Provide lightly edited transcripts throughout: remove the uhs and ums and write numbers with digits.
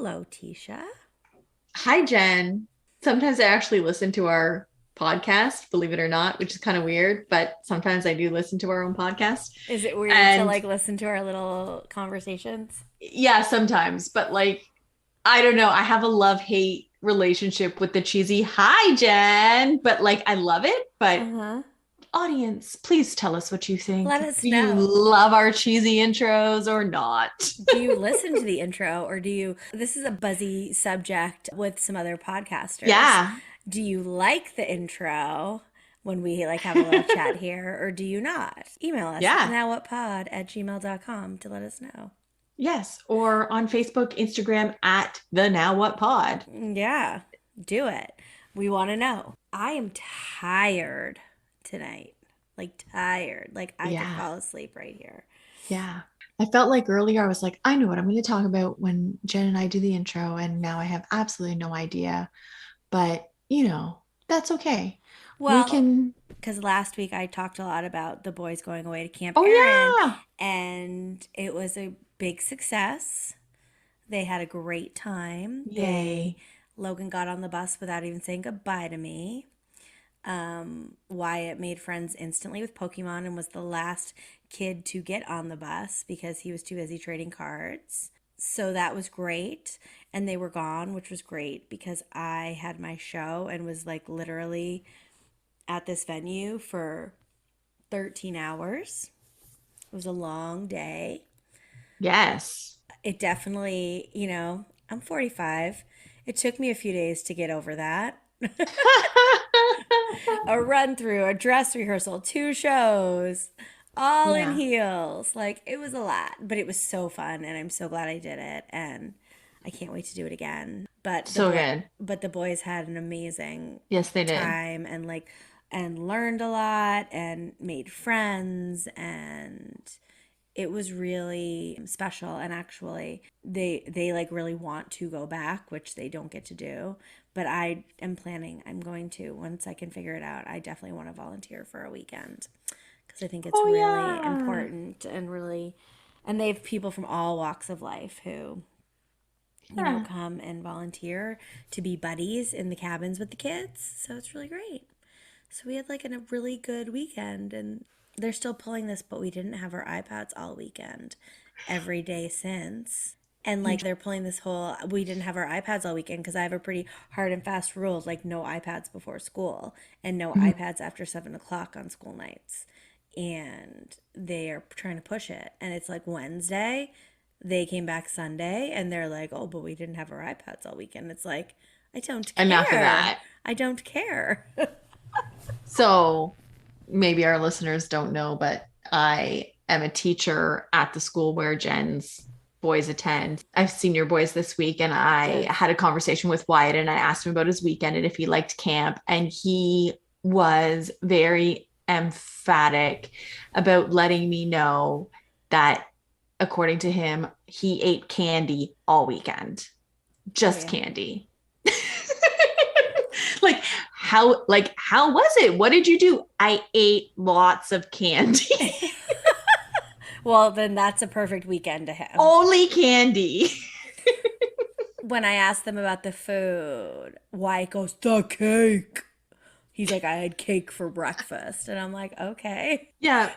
Hello, Tisha. Hi, Jen. Sometimes I actually listen to our podcast, believe it or not, which is kind of weird, but sometimes I do listen to our own podcast. Is it weird to And like listen to our little conversations? yeah, sometimes, but like, I don't know. I have a love-hate relationship with the cheesy hi, Jen, but like, I love it. But Uh-huh. audience, please tell us what you Let think. us Do you know. love our cheesy intros or not? Do you listen to the intro or do you? This is a buzzy subject with some other podcasters. Yeah. Do you like the intro when we like have a little chat here or do you not? Email us Yeah. nowwhatpod@gmail.com to let us know. Yes. Or on Facebook, Instagram at the Now What Pod. Yeah, do it. We want to know. I am tired tonight. Like tired. Like I could Yeah. fall asleep right here. Yeah. I felt like earlier I was like, I know what I'm going to talk about when Jen and I do the intro. And now I have absolutely no idea. But, that's okay. We Well, can, because last week I talked a lot about the boys going away to Camp oh, Aaron, yeah. and it was a big success. They had a great time. Yay. Logan got on the bus without even saying goodbye to me. Wyatt made friends instantly with Pokemon and was the last kid to get on the bus because he was too busy trading cards. So that was great. And they were gone, which was great because I had my show and was like literally at this venue for 13 hours. It was a long day. Yes. It definitely, I'm 45. It took me a few days to get over that. A run through, a dress rehearsal, two shows, all in Yeah. heels. Like it was a lot, but it was so fun and I'm so glad I did it and I can't wait to do it again. So good. But the boys had an amazing Yes, they did. time and learned a lot and made friends and it was really special and actually they like really want to go back, which they don't get to do, but I am planning. I'm going to, once I can figure it out. I definitely want to volunteer for a weekend because I think it's Oh, really yeah. important and really, and they have people from all walks of life who Yeah. come and volunteer to be buddies in the cabins with the kids, so it's really great. So we had like a really good weekend and they're still pulling this, but we didn't have our iPads all weekend, every day since. And You, like they're pulling this whole, we didn't have our iPads all weekend because I have a pretty hard and fast rule, like no iPads before school and no Mhm. iPads after 7 o'clock on school nights. And they are trying to push it. And it's like Wednesday. They came back Sunday and they're like, oh, but we didn't have our iPads all weekend. It's like, I don't Enough of care. that. I don't care. So maybe our listeners don't know, but I am a teacher at the school where Jen's boys attend. I've seen your boys this week, and I Yes. had a conversation with Wyatt and I asked him about his weekend and if he liked camp. And he was very emphatic about letting me know that, according to him, he ate candy all weekend, Oh, just yeah. candy. How was it? What did you do? I ate lots of candy. Well, then that's a perfect weekend to him. Only candy. When I asked them about the food, Wyatt goes, the cake. He's like, I had cake for breakfast. And I'm like, okay. Yeah.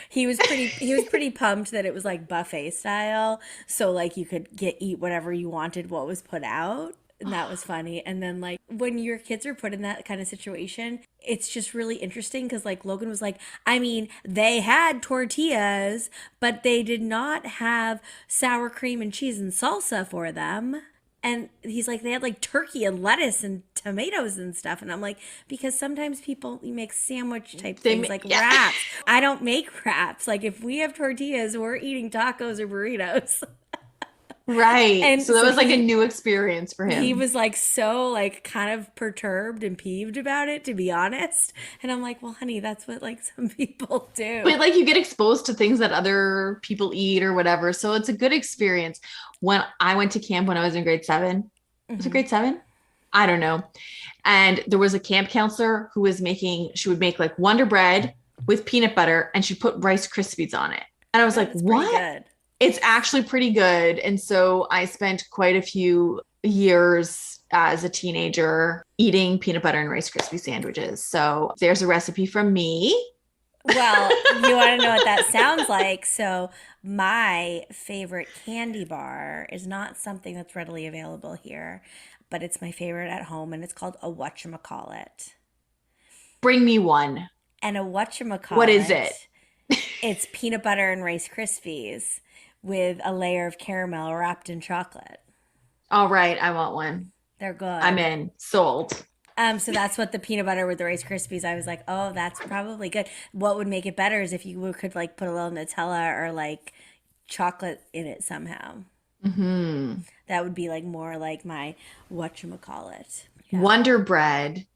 He was pretty pumped that it was like buffet style. So like you could eat whatever you wanted, what was put out. And that was funny. And then like when your kids are put in that kind of situation, it's just really interesting because like Logan was like, I mean, they had tortillas, but they did not have sour cream and cheese and salsa for them. And he's like, they had like turkey and lettuce and tomatoes and stuff. And I'm like, because sometimes people make sandwich type things like Yeah. wraps. I don't make wraps. Like if we have tortillas, we're eating tacos or burritos. Right. And So that so was like a he new experience for he him. was like so like kind of perturbed and peeved about it, to be honest. And I'm like, well, honey, that's what like some people do. But like you get exposed to things that other people eat or whatever. So it's a good experience. When I went to camp when I was in grade seven, was it Hmm. grade seven? I don't know. And there was a camp counselor who was she would make like Wonder Bread with peanut butter and she put Rice Krispies on it. And I was Oh, like, that's pretty what? good. It's actually pretty good. And so I spent quite a few years as a teenager eating peanut butter and Rice Krispie sandwiches. So there's a recipe from me. Well, you want to know what that sounds like? So, my favorite candy bar is not something that's readily available here, but it's my favorite at home, and it's called a whatchamacallit. Bring me one. And a What is it? whatchamacallit, it's peanut butter and Rice Krispies with a layer of caramel wrapped in chocolate. All right, I want one. They're I'm good. in. Sold. So that's what the peanut butter with the Rice Krispies. I was like, oh, that's probably good. What would make it better is if you could like put a little Nutella or like chocolate in it somehow. Hmm. That would be like more like my whatchamacallit. Yeah. Wonder bread,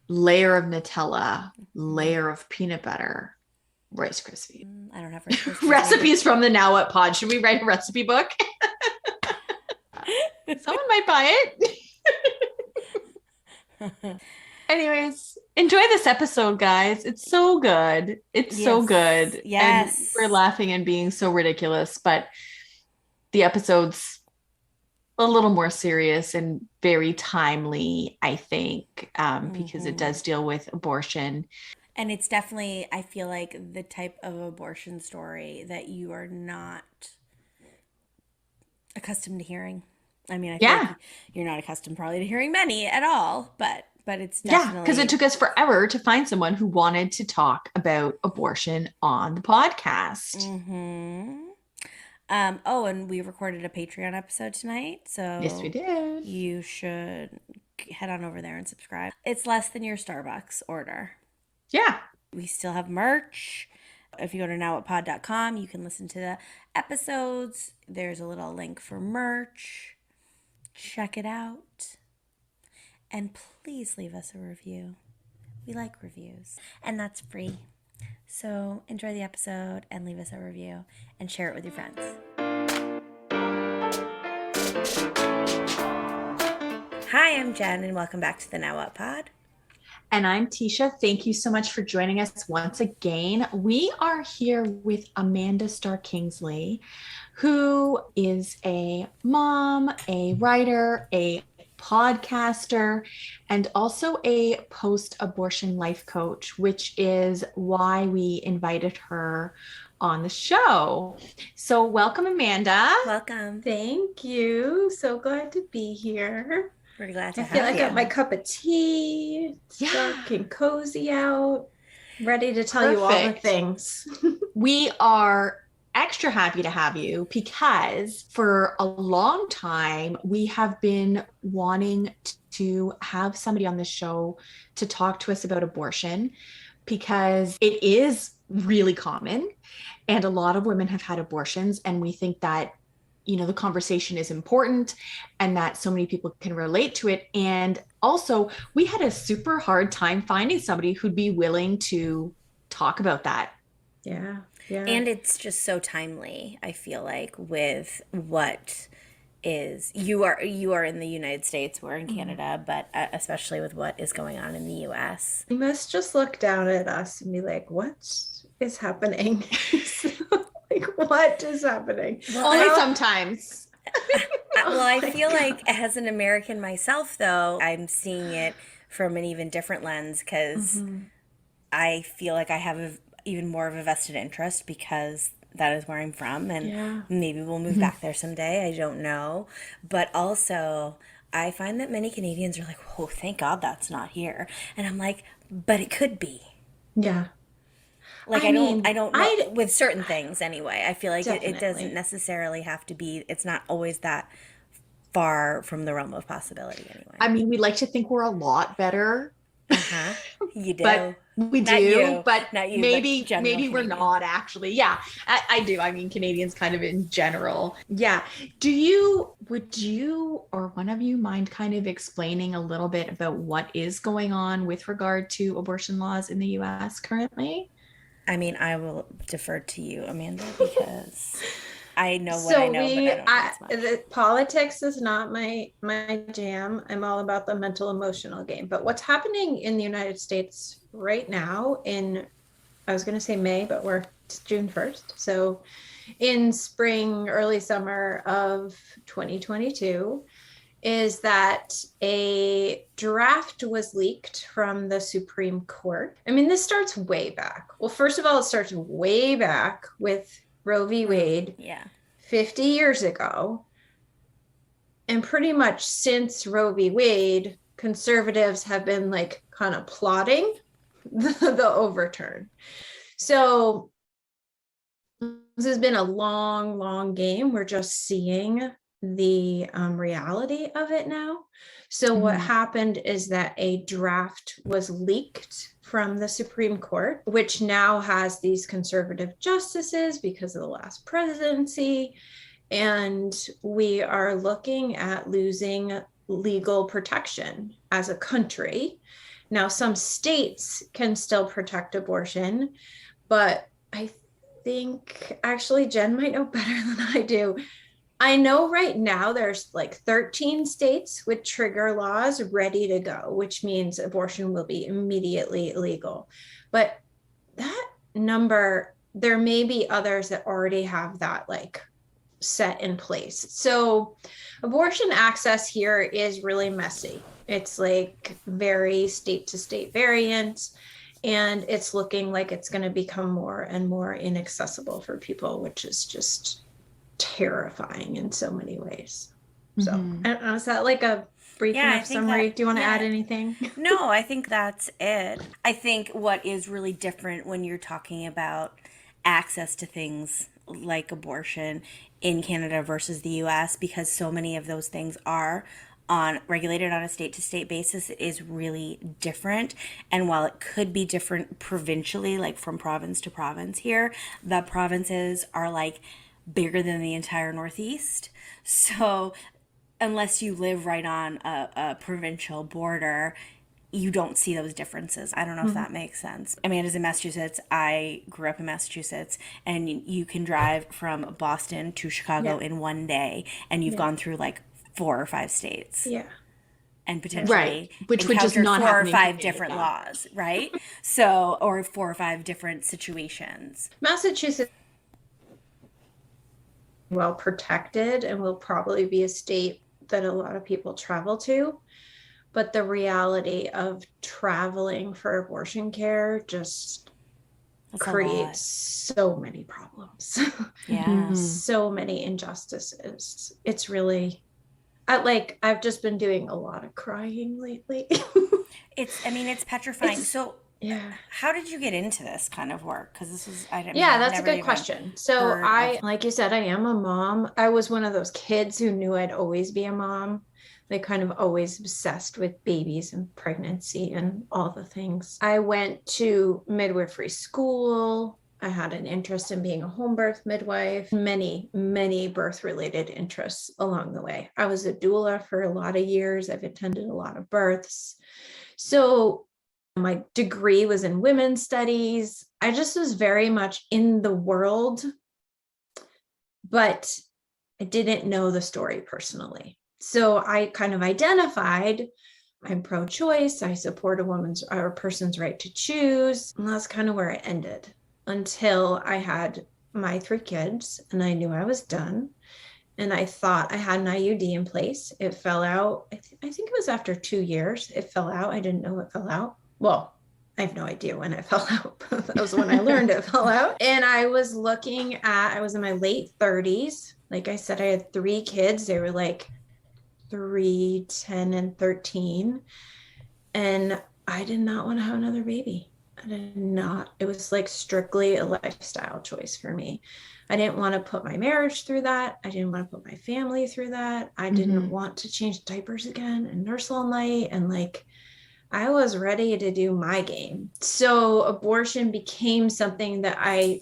layer of Nutella, layer of peanut butter, Rice Krispies. I don't have Rice Krispies. Recipes from the Now What Pod. Should we write a recipe book? Someone might buy it. Anyways, enjoy this episode, guys. It's so good. It's so good. Yes. And we're laughing and being so ridiculous, but the episode's a little more serious and very timely, I think, because it does deal with abortion. And it's definitely, I feel like, the type of abortion story that you are not accustomed to hearing. I mean, I feel like you're not accustomed probably to hearing many at all, but it's definitely. Because it took us forever to find someone who wanted to talk about abortion on the podcast. Oh, and we recorded a Patreon episode tonight, so yes, we did. You should head on over there and subscribe. It's less than your Starbucks order. Yeah. We still have merch. If you go to nowwhatpod.com, you can listen to the episodes. There's a little link for merch. Check it out. And please leave us a review. We like reviews. And that's free. So enjoy the episode and leave us a review and share it with your friends. Hi, I'm Jen and welcome back to the Now What Pod. And I'm Tisha. Thank you so much for joining us once again. We are here with Amanda Star Kingsley, who is a mom, a writer, a podcaster, and also a post-abortion life coach, which is why we invited her on the show. So welcome, Amanda. Welcome. Thank you. So glad to be here. We're glad to I have feel like you. I got my cup of tea. It's dark and cozy out. Ready to tell you all the things. We are extra happy to have you because for a long time we have been wanting to have somebody on the show to talk to us about abortion because it is really common and a lot of women have had abortions, and we think that the conversation is important and that so many people can relate to it. And also we had a super hard time finding somebody who'd be willing to talk about that. Yeah. And it's just so timely, I feel like, with what is you are in the United States, we're in Canada, but especially with what is going on in the US. You must just look down at us and be like, what is happening? Like, what is happening? Only sometimes. Well, I feel like as an American myself, though, I'm seeing it from an even different lens because I feel like I have even more of a vested interest because that is where I'm from, and maybe we'll move back there someday. I don't know. But also, I find that many Canadians are like, oh, thank God that's not here. And I'm like, but it could be. Yeah. Like, I don't know, with certain things anyway. I feel like it doesn't necessarily have to be, it's not always that far from the realm of possibility anyway. I mean, we like to think we're a lot better. You do. But we Not do, you. but Not you, maybe but we're not actually. Yeah, I do. I mean, Canadians kind of in general. Yeah. Would you or one of you mind kind of explaining a little bit about what is going on with regard to abortion laws in the US currently? I mean, I will defer to you, Amanda, because I know what I know, but I don't know as much. Politics is not my jam. I'm all about the mental emotional game. But what's happening in the United States right now I was going to say May, but it's June 1st. So in spring, early summer of 2022 is that a draft was leaked from the Supreme Court. I mean, this starts way back. Well, first of all, it starts way back with Roe v. Wade, 50 years ago. And pretty much since Roe v. Wade, conservatives have been like kind of plotting the overturn. So this has been a long, long game. We're just seeing the reality of it now. So what happened is that a draft was leaked from the Supreme Court, which now has these conservative justices because of the last presidency. And we are looking at losing legal protection as a country. Now, some states can still protect abortion, but I think actually Jen might know better than I do. I know right now there's like 13 states with trigger laws ready to go, which means abortion will be immediately legal. But that number, there may be others that already have that like set in place. So abortion access here is really messy. It's like very state to state variant, and it's looking like it's going to become more and more inaccessible for people, which is just terrifying in so many ways. So I don't know, is that like a brief enough summary? Do you want to add anything? No, I think that's it. I think what is really different when you're talking about access to things like abortion in Canada versus the US, because so many of those things are regulated on a state to state basis, it is really different. And while it could be different provincially, like from province to province here, the provinces are like bigger than the entire Northeast. So unless you live right on a provincial border, you don't see those differences. I don't know if that makes sense. Amanda's in Massachusetts. I grew up in Massachusetts, and you can drive from Boston to Chicago in one day, and you've gone through like 4 or 5 states. Yeah. And potentially which would just not 4 or 5 different laws, right? So, or 4 or 5 different situations. Massachusetts well protected and will probably be a state that a lot of people travel to. But the reality of traveling for abortion care just creates so many problems. Yeah. So many injustices. It's really, I've just been doing a lot of crying lately. It's petrifying. So yeah. How did you get into this kind of work? Because this is, that's a good question. So like you said, I am a mom. I was one of those kids who knew I'd always be a mom. They kind of always obsessed with babies and pregnancy and all the things. I went to midwifery school. I had an interest in being a home birth midwife, many, many birth related interests along the way. I was a doula for a lot of years. I've attended a lot of births. So my degree was in women's studies. I just was very much in the world, but I didn't know the story personally. So I kind of identified, I'm pro-choice, I support a person's right to choose. And that's kind of where it ended until I had my 3 kids and I knew I was done. And I thought I had an IUD in place. It fell out. I think it was after 2 years. It fell out. I didn't know it fell out. Well, I have no idea when it fell out. That was when I learned it fell out. And I was I was in my late 30s. Like I said, I had 3 kids. They were like 3, 10, and 13. And I did not want to have another baby. I did not. It was like strictly a lifestyle choice for me. I didn't want to put my marriage through that. I didn't want to put my family through that. I didn't want to change diapers again and nurse all night. And like, I was ready to do my game. So abortion became something that I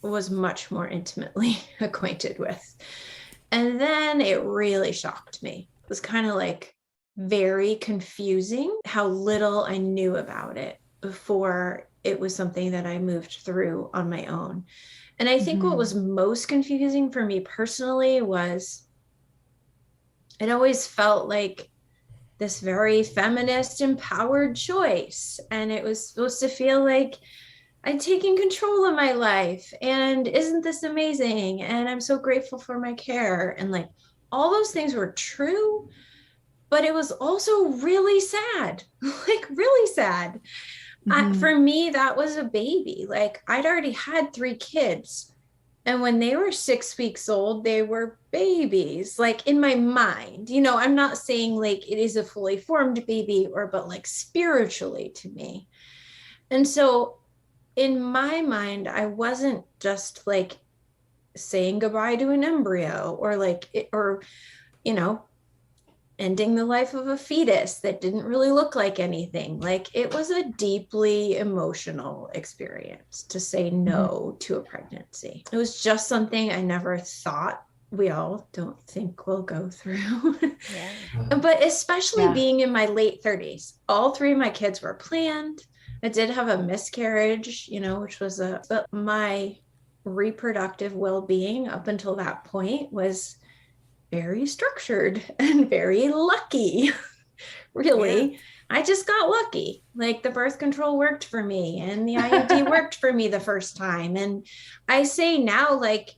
was much more intimately acquainted with. And then it really shocked me. It was kind of like very confusing how little I knew about it before it was something that I moved through on my own. And I think what was most confusing for me personally was it always felt like this very feminist, empowered choice. And it was supposed to feel like I'm taking control of my life. And isn't this amazing? And I'm so grateful for my care. And like all those things were true, but it was also really sad, like really sad. For me, that was a baby. Like I'd already had 3 kids. And when they were 6 weeks old, they were babies, like in my mind. I'm not saying like it is a fully formed baby but like spiritually to me. And so in my mind, I wasn't just like saying goodbye to an embryo or like, you know, ending the life of a fetus that didn't really look like anything. Like it was a deeply emotional experience to say no to a pregnancy. It was just something I never thought we all don't think we'll go through. Yeah. But especially being in my late 30s, all 3 of my kids were planned. I did have a miscarriage, which was but my reproductive well-being up until that point was very structured and very lucky. Really. Yeah. I just got lucky. Like the birth control worked for me and the IUD worked for me the first time. And I say now, like,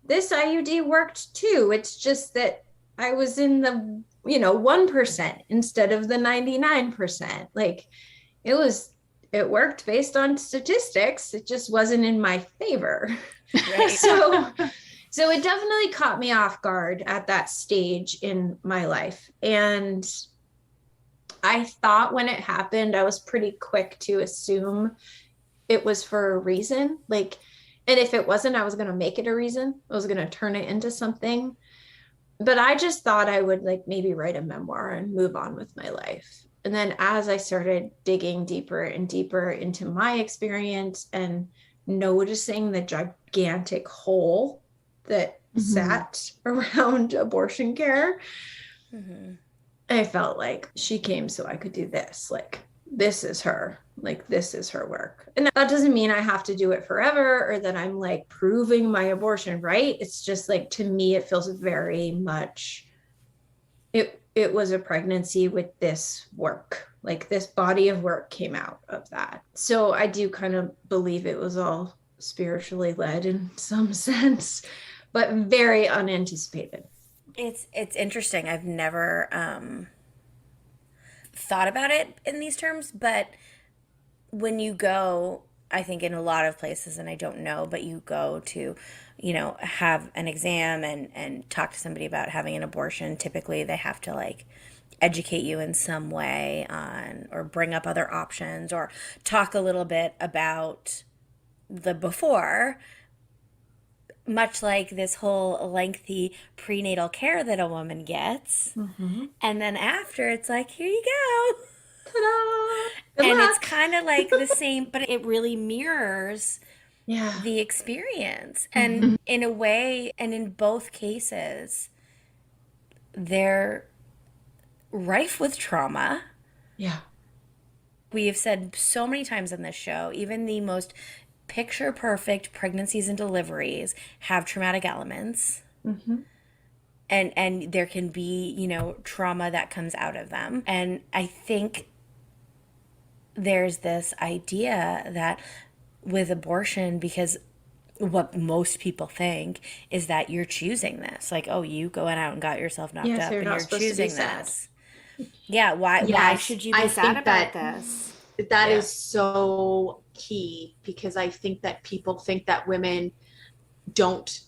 this IUD worked too. It's just that I was in the, 1% instead of the 99%. Like it worked based on statistics. It just wasn't in my favor. Right. So it definitely caught me off guard at that stage in my life. And I thought when it happened, I was pretty quick to assume it was for a reason. Like, and if it wasn't, I was going to make it a reason. I was going to turn it into something. But I just thought I would like maybe write a memoir and move on with my life. And then as I started digging deeper and deeper into my experience and noticing the gigantic hole that sat around abortion care, I felt like she came so I could do this. Like, this is her. Like, this is her work. And that doesn't mean I have to do it forever or that I'm like proving my abortion right. It's just like, to me, it feels very much, it was a pregnancy with this work. Like this body of work came out of that. So I do kind of believe it was all spiritually led in some sense, but very unanticipated. It's interesting. I've never thought about it in these terms, but when you go, I think in a lot of places, and I don't know, but you go to, have an exam and talk to somebody about having an abortion, typically they have to like educate you in some way on, or bring up other options, or talk a little bit about the before, much like this whole lengthy prenatal care that a woman gets. And then after, it's like, here you go. Ta-da! And it's kind of like the same, but it really mirrors the experience. And in a way, and in both cases, they're rife with trauma. Yeah. We have said so many times on this show, even the most picture perfect pregnancies and deliveries have traumatic elements. And there can be, trauma that comes out of them. And I think there's this idea that with abortion, because what most people think is that you're choosing this. Like, oh, you going out and got yourself knocked up and you're choosing this. Yeah, why should you be sad about this? That is so key, because I think that people think that women don't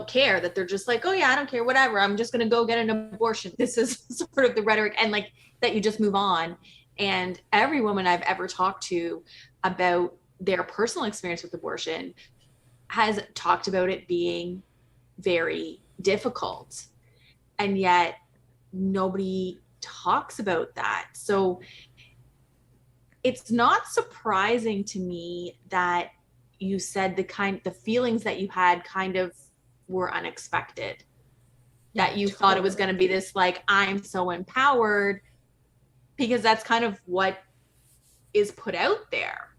care, that they're just like, oh yeah, I don't care, whatever, I'm just gonna go get an abortion. This is sort of the rhetoric, and like that you just move on. And every woman I've ever talked to about their personal experience with abortion has talked about it being very difficult, and yet nobody talks about that. So it's not surprising to me that you said the feelings that you had kind of were unexpected, that you thought it was going to be this like, I'm so empowered, because that's kind of what is put out there.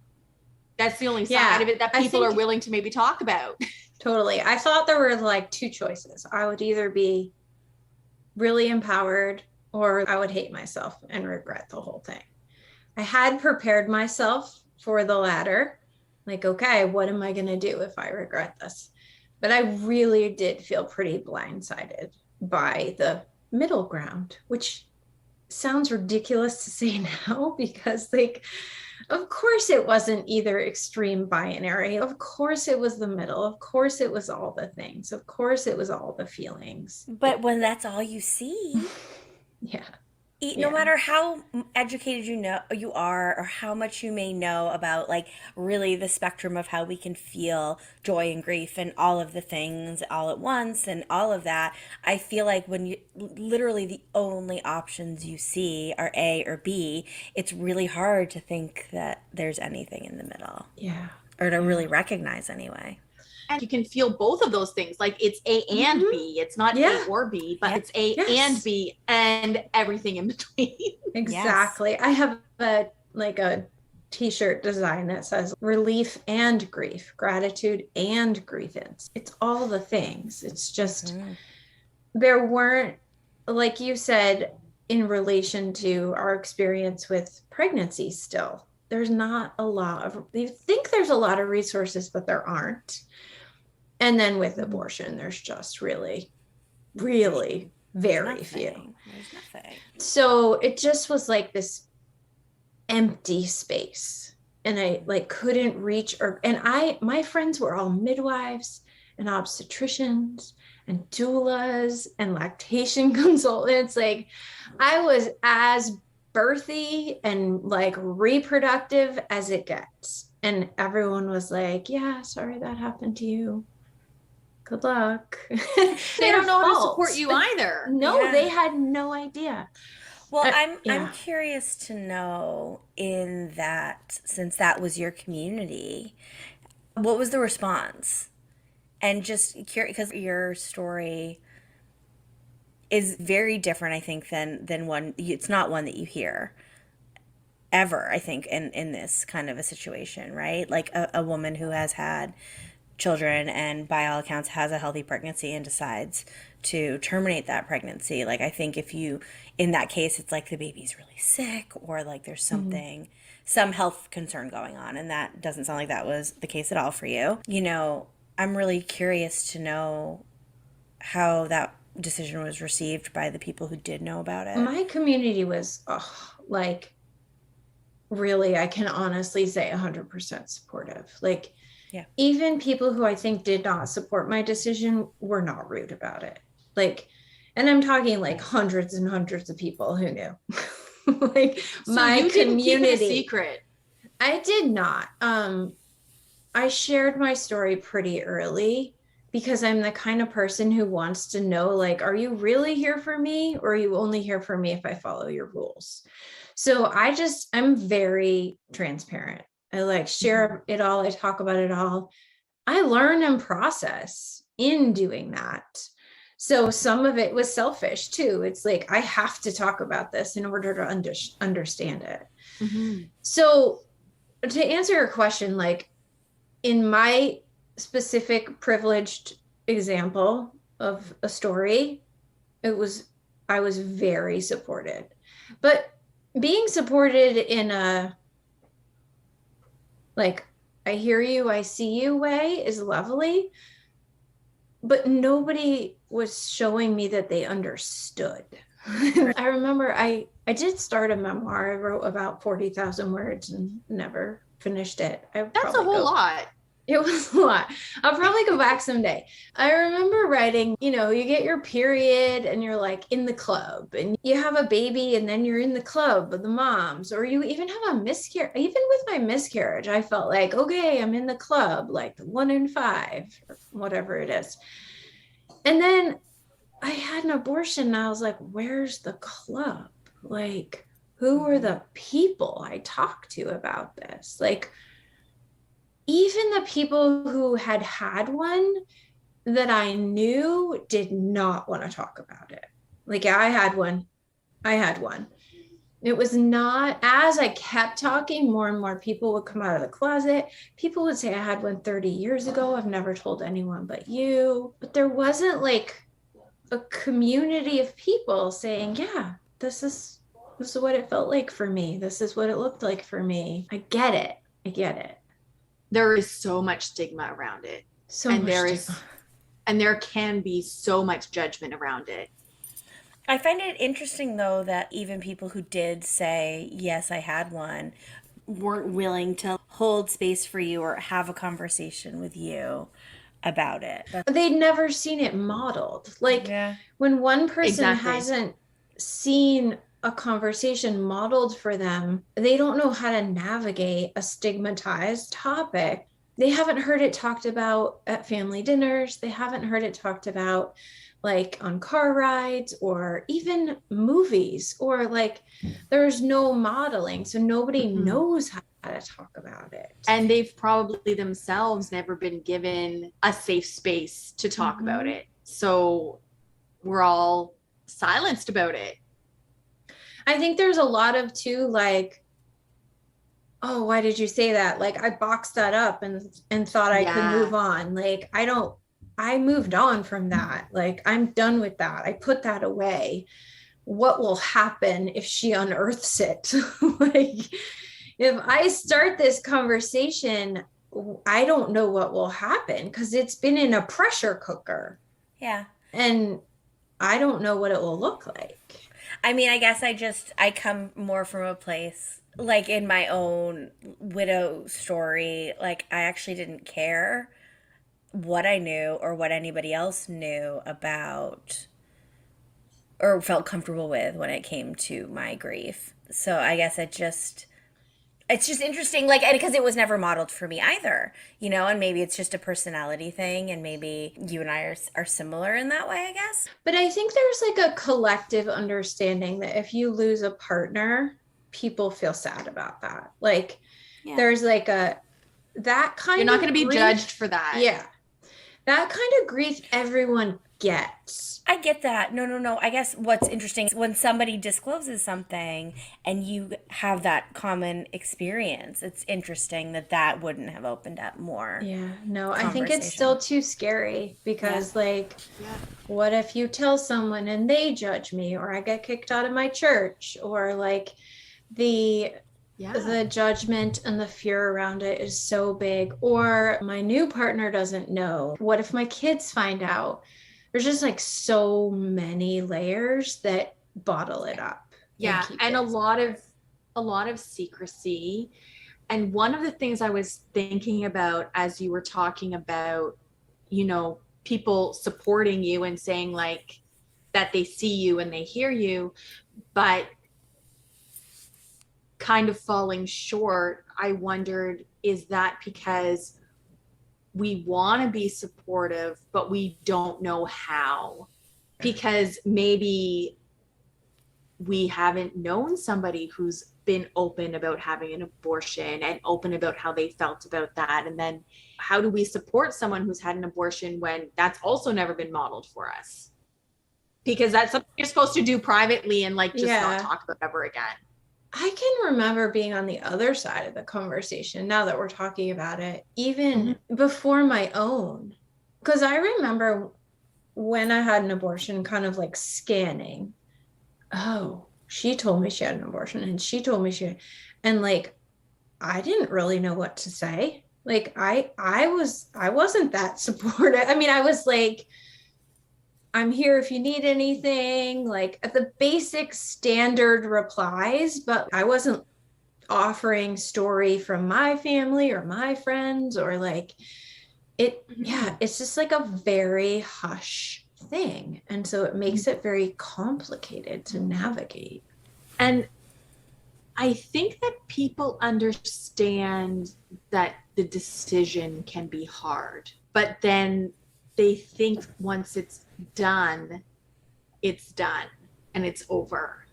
That's the only side of it that people are willing to maybe talk about. Totally. I thought there were like 2 choices. I would either be really empowered or I would hate myself and regret the whole thing. I had prepared myself for the latter. Like, okay, what am I going to do if I regret this? But I really did feel pretty blindsided by the middle ground, which sounds ridiculous to say now because, like, of course it wasn't either extreme binary. Of course it was the middle. Of course it was all the things. Of course it was all the feelings. But when that's all you see, Yeah. no matter how educated you are or how much you may know about like really the spectrum of how we can feel joy and grief and all of the things all at once and all of that, I feel like when you literally the only options you see are A or B, it's really hard to think that there's anything in the middle. Yeah. Or to really recognize anyway. And you can feel both of those things. Like it's A and B. It's not A or B, but it's A and B and everything in between. Exactly. Yes. I have a t-shirt design that says relief and grief, gratitude and grievance. It's all the things. It's just there weren't, like you said, in relation to our experience with pregnancy still. There's not a lot of, you think there's a lot of resources, but there aren't. And then with abortion, there's just really, really very few. There's nothing. So it just was like this empty space. And I like couldn't reach my friends were all midwives and obstetricians and doulas and lactation consultants. Like I was as birthy and like reproductive as it gets. And everyone was like, yeah, sorry that happened to you. Good luck. They don't know how to support you either. No, they had no idea. Well, I'm curious to know in that, since that was your community, what was the response? And just curious, because your story is very different, I think, than one. It's not one that you hear ever, I think, in this kind of a situation, right? Like a woman who has had children and by all accounts has a healthy pregnancy and decides to terminate that pregnancy. Like I think if you, in that case, it's like the baby's really sick or like there's something, some health concern going on. And that doesn't sound like that was the case at all for you. You know, I'm really curious to know how that decision was received by the people who did know about it. My community was like really, I can honestly say 100% supportive. Like, even people who I think did not support my decision were not rude about it. Like, and I'm talking like hundreds and hundreds of people who knew. Like so my you community. Didn't keep it a secret. I did not. I shared my story pretty early because I'm the kind of person who wants to know, like, are you really here for me or are you only here for me if I follow your rules? So I'm very transparent. I like share it all. I talk about it all. I learn and process in doing that. So some of it was selfish too. It's like, I have to talk about this in order to understand it. Mm-hmm. So to answer your question, like in my specific privileged example of a story, I was very supported, but being supported in a, like, I hear you, I see you way is lovely, but nobody was showing me that they understood. I remember I did start a memoir. I wrote about 40,000 words and never finished it. That's a whole lot. It was a lot. I'll probably go back someday. I remember writing, you get your period and you're like in the club and you have a baby and then you're in the club with the moms, or you even have a miscarriage. Even with my miscarriage, I felt like, okay, I'm in the club, like 1 in 5 or whatever it is. And then I had an abortion and I was like, where's the club? Like, who are the people I talked to about this? Like, even the people who had one that I knew did not want to talk about it. Like, I had one. It was not, as I kept talking, more and more people would come out of the closet. People would say, I had one 30 years ago. I've never told anyone but you. But there wasn't like a community of people saying, yeah, this is what it felt like for me. This is what it looked like for me. I get it. I get it. There is so much stigma around it. So and much there stigma. is and there can be so much judgment around it. I find it interesting, though, that even people who did say, yes, I had one, weren't willing to hold space for you or have a conversation with you about it. They'd never seen it modeled. Like Yeah. when one person Exactly. hasn't seen a conversation modeled for them, they don't know how to navigate a stigmatized topic. They haven't heard it talked about at family dinners. They haven't heard it talked about like on car rides or even movies, or like there's no modeling. So nobody knows how to talk about it. And they've probably themselves never been given a safe space to talk about it. So we're all silenced about it. I think there's a lot of too, like, oh, why did you say that? Like I boxed that up and thought I could move on. Like I moved on from that. Like I'm done with that. I put that away. What will happen if she unearths it? Like if I start this conversation, I don't know what will happen because it's been in a pressure cooker. Yeah. And I don't know what it will look like. I mean, I guess I come more from a place, like in my own widow story, like I actually didn't care what I knew or what anybody else knew about or felt comfortable with when it came to my grief. So I guess it's just interesting, like, and because it was never modeled for me either, you know, and maybe it's just a personality thing, and maybe you and I are similar in that way, I guess. But I think there's like a collective understanding that if you lose a partner, people feel sad about that. Like there's like that kind of You're not going to be grief, judged for that. Yeah. That kind of grief everyone gets. I get that. No. I guess what's interesting is when somebody discloses something and you have that common experience, it's interesting that wouldn't have opened up more. Yeah, no, I think it's still too scary because what if you tell someone and they judge me, or I get kicked out of my church, or like the judgment and the fear around it is so big, or my new partner doesn't know. What if my kids find out? There's just like so many layers that bottle it up. Yeah, and a lot of secrecy. And one of the things I was thinking about as you were talking about, you know, people supporting you and saying like that they see you and they hear you, but kind of falling short, I wondered, is that because we want to be supportive, but we don't know how? Because maybe we haven't known somebody who's been open about having an abortion and open about how they felt about that. And then how do we support someone who's had an abortion when that's also never been modeled for us? Because that's something you're supposed to do privately and like just not talk about ever again. I can remember being on the other side of the conversation now that we're talking about it, even before my own. Because I remember when I had an abortion, kind of like scanning. Oh, she told me she had an abortion, and she told me and like, I didn't really know what to say. Like I wasn't that supportive. I mean, I was like, I'm here if you need anything, like the basic standard replies, but I wasn't offering story from my family or my friends or like it. Yeah, it's just like a very hush thing. And so it makes it very complicated to navigate. And I think that people understand that the decision can be hard, but then they think once it's done and it's over.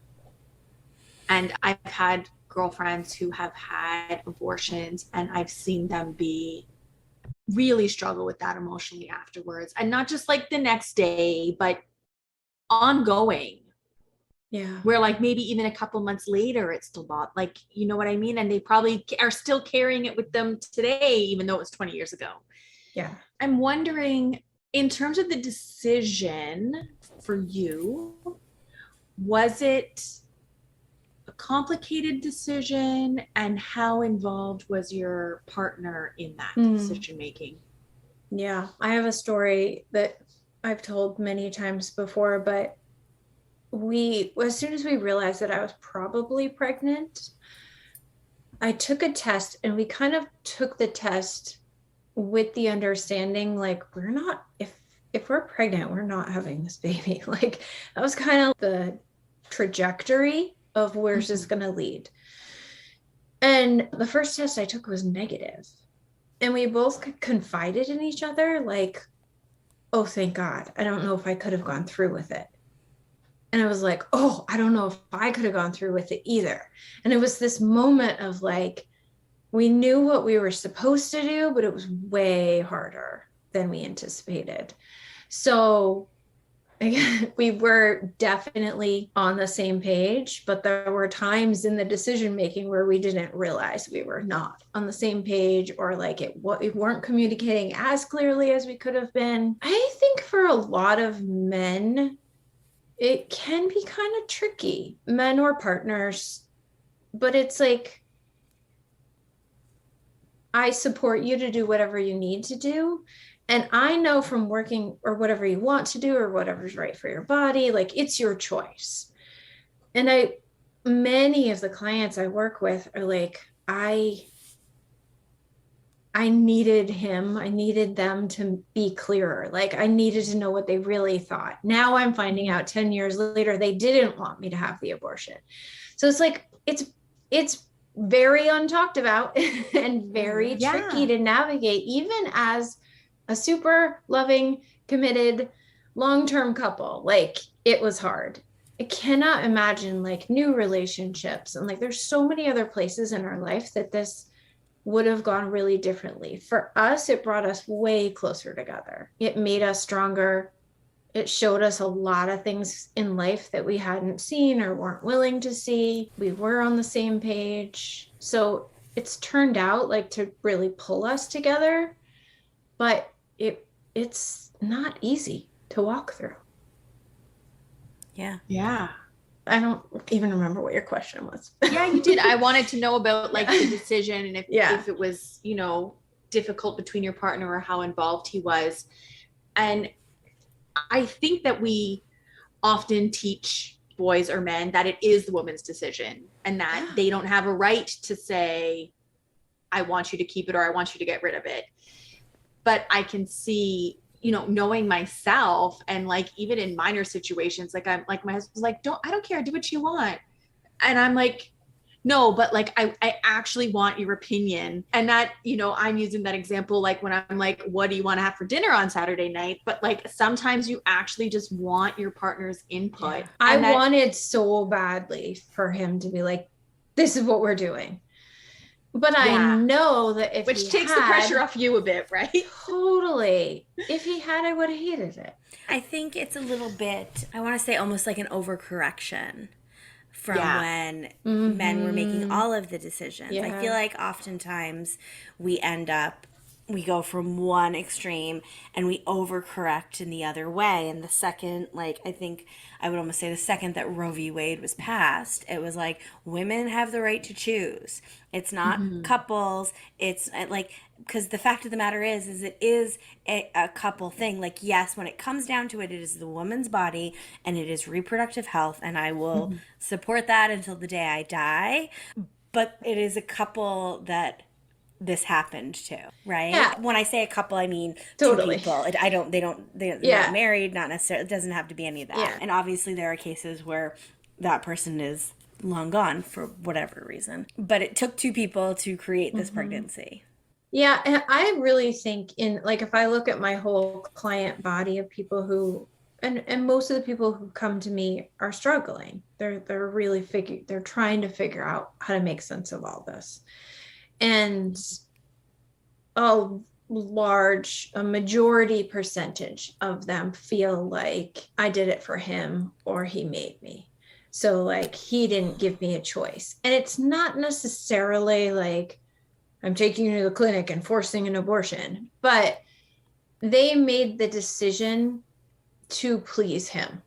And I've had girlfriends who have had abortions, and I've seen them really struggle with that emotionally afterwards, and not just like the next day, but ongoing. Yeah. Where like maybe even a couple months later it's still like, you know what I mean? And they probably are still carrying it with them today, even though it was 20 years ago. Yeah. I'm wondering, in terms of the decision for you, was it complicated decision, and how involved was your partner in that decision making? Yeah, I have a story that I've told many times before, but as soon as we realized that I was probably pregnant, I took a test, and we kind of took the test with the understanding, like, we're not, if we're pregnant, we're not having this baby. Like, that was kind of the trajectory of where's this going to lead. And the first test I took was negative. And we both confided in each other, like, oh, thank God. I don't know if I could have gone through with it. And I was like, oh, I don't know if I could have gone through with it either. And it was this moment of like, we knew what we were supposed to do, but it was way harder than we anticipated. So again, we were definitely on the same page, but there were times in the decision making where we didn't realize we were not on the same page, or like we weren't communicating as clearly as we could have been. I think for a lot of men, it can be kind of tricky, men or partners, but it's like, I support you to do whatever you need to do. And I know from working, or whatever you want to do, or whatever's right for your body, like, it's your choice. And many of the clients I work with are like, I needed them to be clearer. Like, I needed to know what they really thought. Now I'm finding out 10 years later, they didn't want me to have the abortion. So it's like, it's very untalked about and very tricky to navigate, even as a super loving, committed, long-term couple. Like, it was hard. I cannot imagine like new relationships. And like, there's so many other places in our life that this would have gone really differently. For us, it brought us way closer together. It made us stronger. It showed us a lot of things in life that we hadn't seen or weren't willing to see. We were on the same page. So it's turned out like to really pull us together, but it's not easy to walk through. Yeah. Yeah. I don't even remember what your question was. Yeah, you did. I wanted to know about like the decision, and if it was, difficult between your partner, or how involved he was. And I think that we often teach boys or men that it is the woman's decision, and that they don't have a right to say, I want you to keep it, or I want you to get rid of it. But I can see, knowing myself, and like, even in minor situations, like, I'm like, my husband's like, I don't care, do what you want. And I'm like, no, but like, I actually want your opinion. And that, I'm using that example, like when I'm like, what do you want to have for dinner on Saturday night? But like, sometimes you actually just want your partner's input. Yeah. I wanted so badly for him to be like, this is what we're doing. But I know that which takes the pressure off you a bit, right? Totally. If he had, I would have hated it. I think it's a little bit, I want to say almost like an overcorrection from when men were making all of the decisions. Yeah. I feel like oftentimes we go from one extreme and we overcorrect in the other way. And the second, like, I think I would almost say the second that Roe v. Wade was passed, it was like, women have the right to choose. It's not couples. It's like, because the fact of the matter is it is a couple thing. Like, yes, when it comes down to it, it is the woman's body and it is reproductive health. And I will support that until the day I die. But it is a couple that this happened to, right? Yeah. When I say a couple, I mean totally. 2 people. They're not married, not necessarily. It doesn't have to be any of that. Yeah. And obviously there are cases where that person is long gone for whatever reason. But it took 2 people to create this pregnancy. Yeah, and I really think if I look at my whole client body of people who, and most of the people who come to me are struggling. They're really they're trying to figure out how to make sense of all this. And a majority percentage of them feel like I did it for him or he made me. So like, he didn't give me a choice. And it's not necessarily like I'm taking you to the clinic and forcing an abortion, but they made the decision to please him.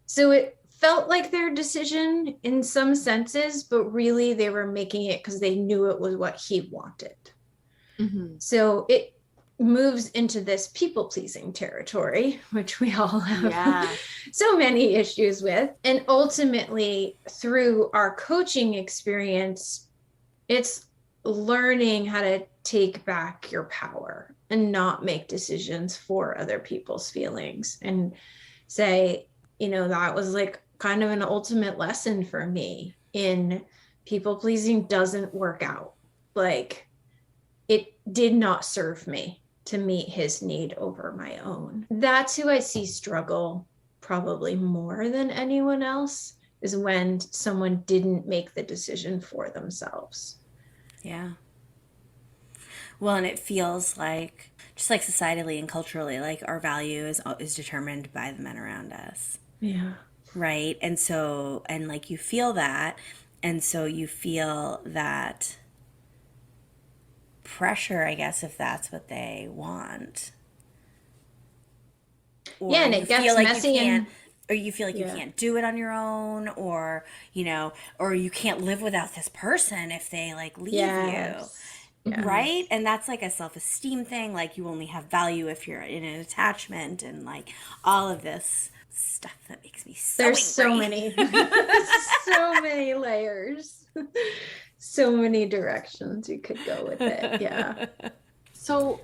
So felt like their decision in some senses, but really they were making it because they knew it was what he wanted. Mm-hmm. So it moves into this people-pleasing territory, which we all have so many issues with. And ultimately, through our coaching experience, it's learning how to take back your power and not make decisions for other people's feelings, and say, you know, that was like kind of an ultimate lesson for me in people-pleasing doesn't work out. Like, it did not serve me to meet his need over my own. That's who I see struggle probably more than anyone else, is when someone didn't make the decision for themselves. Yeah. Well, and it feels like, just like societally and culturally, like our value is determined by the men around us. Yeah. Right? And so, and like you feel that, and so you feel that pressure, I guess, if that's what they want. Or and it gets like messy, or you feel like you can't do it on your own, or, you know, or you can't live without this person if they like leave you. Right? And that's like a self-esteem thing. Like, you only have value if you're in an attachment, and like all of this stuff that makes me so There's angry. so many layers, so many directions you could go with it. Yeah. So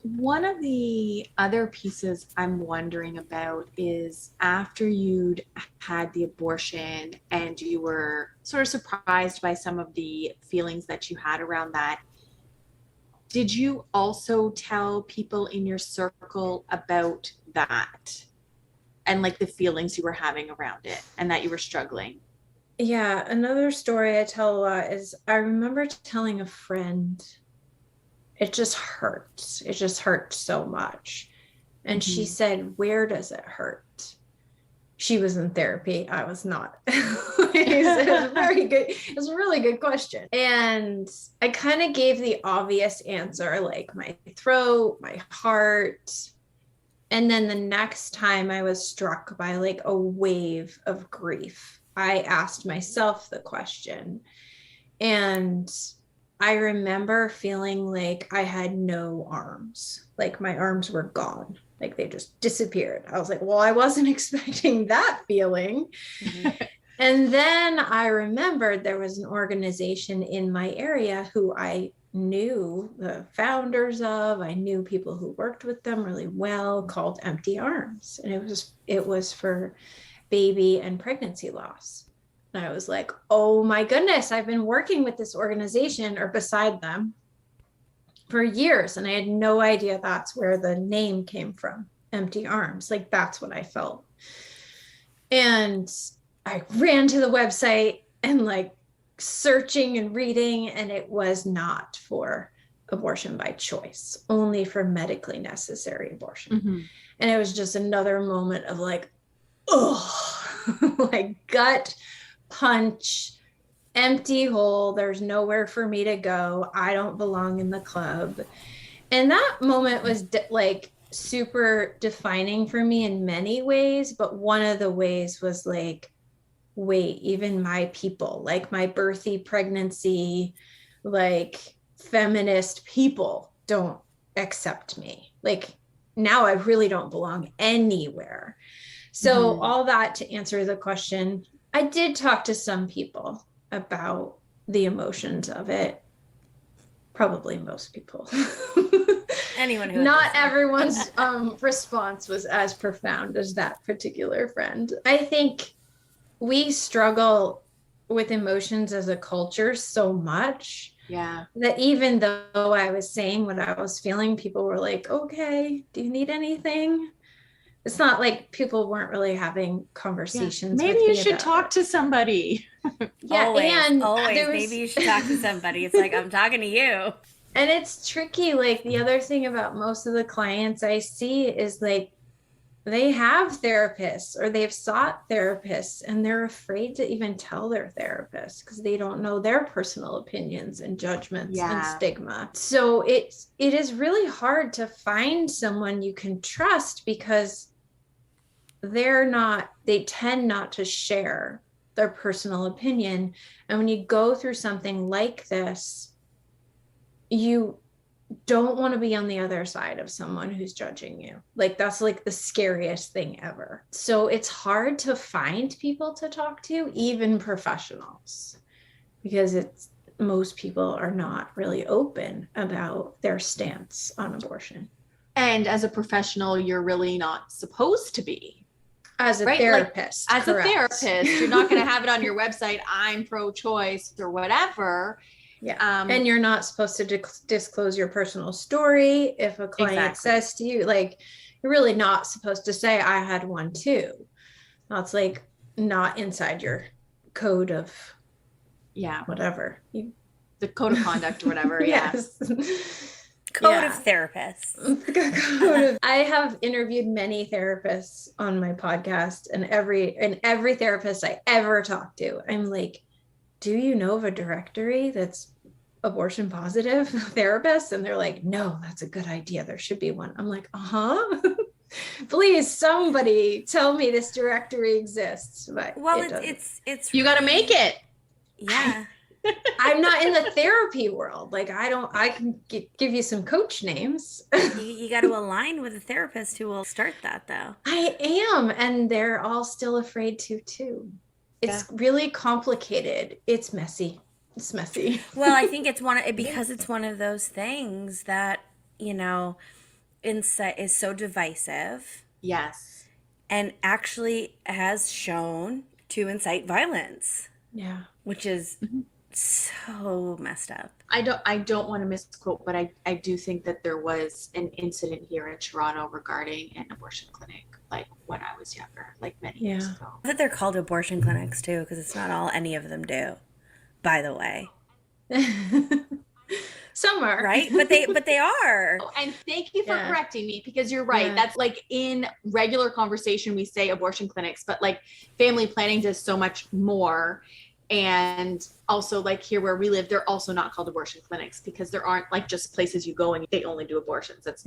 one of the other pieces I'm wondering about is, after you'd had the abortion and you were sort of surprised by some of the feelings that you had around that, did you also tell people in your circle about that and like the feelings you were having around it and that you were struggling? Yeah. Another story I tell a lot is, I remember telling a friend, it just hurts. It just hurts so much. And she said, where does it hurt? She was in therapy. I was not. It was very good. It was a really good question. And I kind of gave the obvious answer, like my throat, my heart. And then the next time I was struck by like a wave of grief, I asked myself the question. And I remember feeling like I had no arms, like my arms were gone, like they just disappeared. I was like, well, I wasn't expecting that feeling. And then I remembered there was an organization in my area who I knew the founders of. I knew people who worked with them really well, called Empty Arms. And it was for baby and pregnancy loss. And I was like, oh my goodness, I've been working with this organization or beside them for years. And I had no idea that's where the name came from, Empty Arms. Like, that's what I felt. And I ran to the website and like searching and reading, and it was not for abortion by choice, only for medically necessary abortion. And it was just another moment of like, oh, like gut punch, empty hole. There's nowhere for me to go. I don't belong in the club. And that moment was like super defining for me in many ways. But one of the ways was like, wait, even my people, like my birthy pregnancy, like feminist people don't accept me. Like, now I really don't belong anywhere. So all that to answer the question, I did talk to some people about the emotions of it. Probably most people. Anyone who not everyone's response was as profound as that particular friend. I think we struggle with emotions as a culture so much. Yeah. That even though I was saying what I was feeling, people were like, okay, do you need anything? It's not like people weren't really having conversations. Maybe you should talk to somebody. Yeah, always. Maybe you should talk to somebody. It's like, I'm talking to you. And it's tricky. Like, the other thing about most of the clients I see is like, they have therapists or they've sought therapists, and they're afraid to even tell their therapist because they don't know their personal opinions and judgments and stigma. So it is really hard to find someone you can trust, because they tend not to share their personal opinion. And when you go through something like this, you don't want to be on the other side of someone who's judging you. Like, that's like the scariest thing ever. So it's hard to find people to talk to, even professionals, because most people are not really open about their stance on abortion. And as a professional, you're really not supposed to be. As a therapist. Like, as a therapist, you're not going to have it on your website, I'm pro-choice or whatever. Yeah. And you're not supposed to disclose your personal story. If a client says to you, like, you're really not supposed to say, I had one too. That's like not inside your code of whatever. The code of conduct or whatever. Yes. Code of therapists. I have interviewed many therapists on my podcast, and every therapist I ever talk to, I'm like, do you know of a directory that's abortion positive therapists? And they're like, no, that's a good idea. There should be one. I'm like, please, somebody tell me this directory exists. But it's you got to make it. Yeah. I'm not in the therapy world. Like, I can give you some coach names. You got to align with a therapist who will start that, though. I am. And they're all still afraid to, too. It's really complicated. It's messy. Well, I think because it's one of those things that, is so divisive. Yes. And actually has shown to incite violence. Yeah. Which is so messed up. I don't want to misquote, but I do think that there was an incident here in Toronto regarding an abortion clinic, like when I was younger, like many years ago. I think they're called abortion clinics too, because it's not all any of them do, by the way. Some are. Right? But they are. Oh, and thank you for correcting me, because you're right. Yeah. That's like in regular conversation, we say abortion clinics, but like family planning does so much more. And also, like here where we live, they're also not called abortion clinics, because there aren't like just places you go and they only do abortions. That's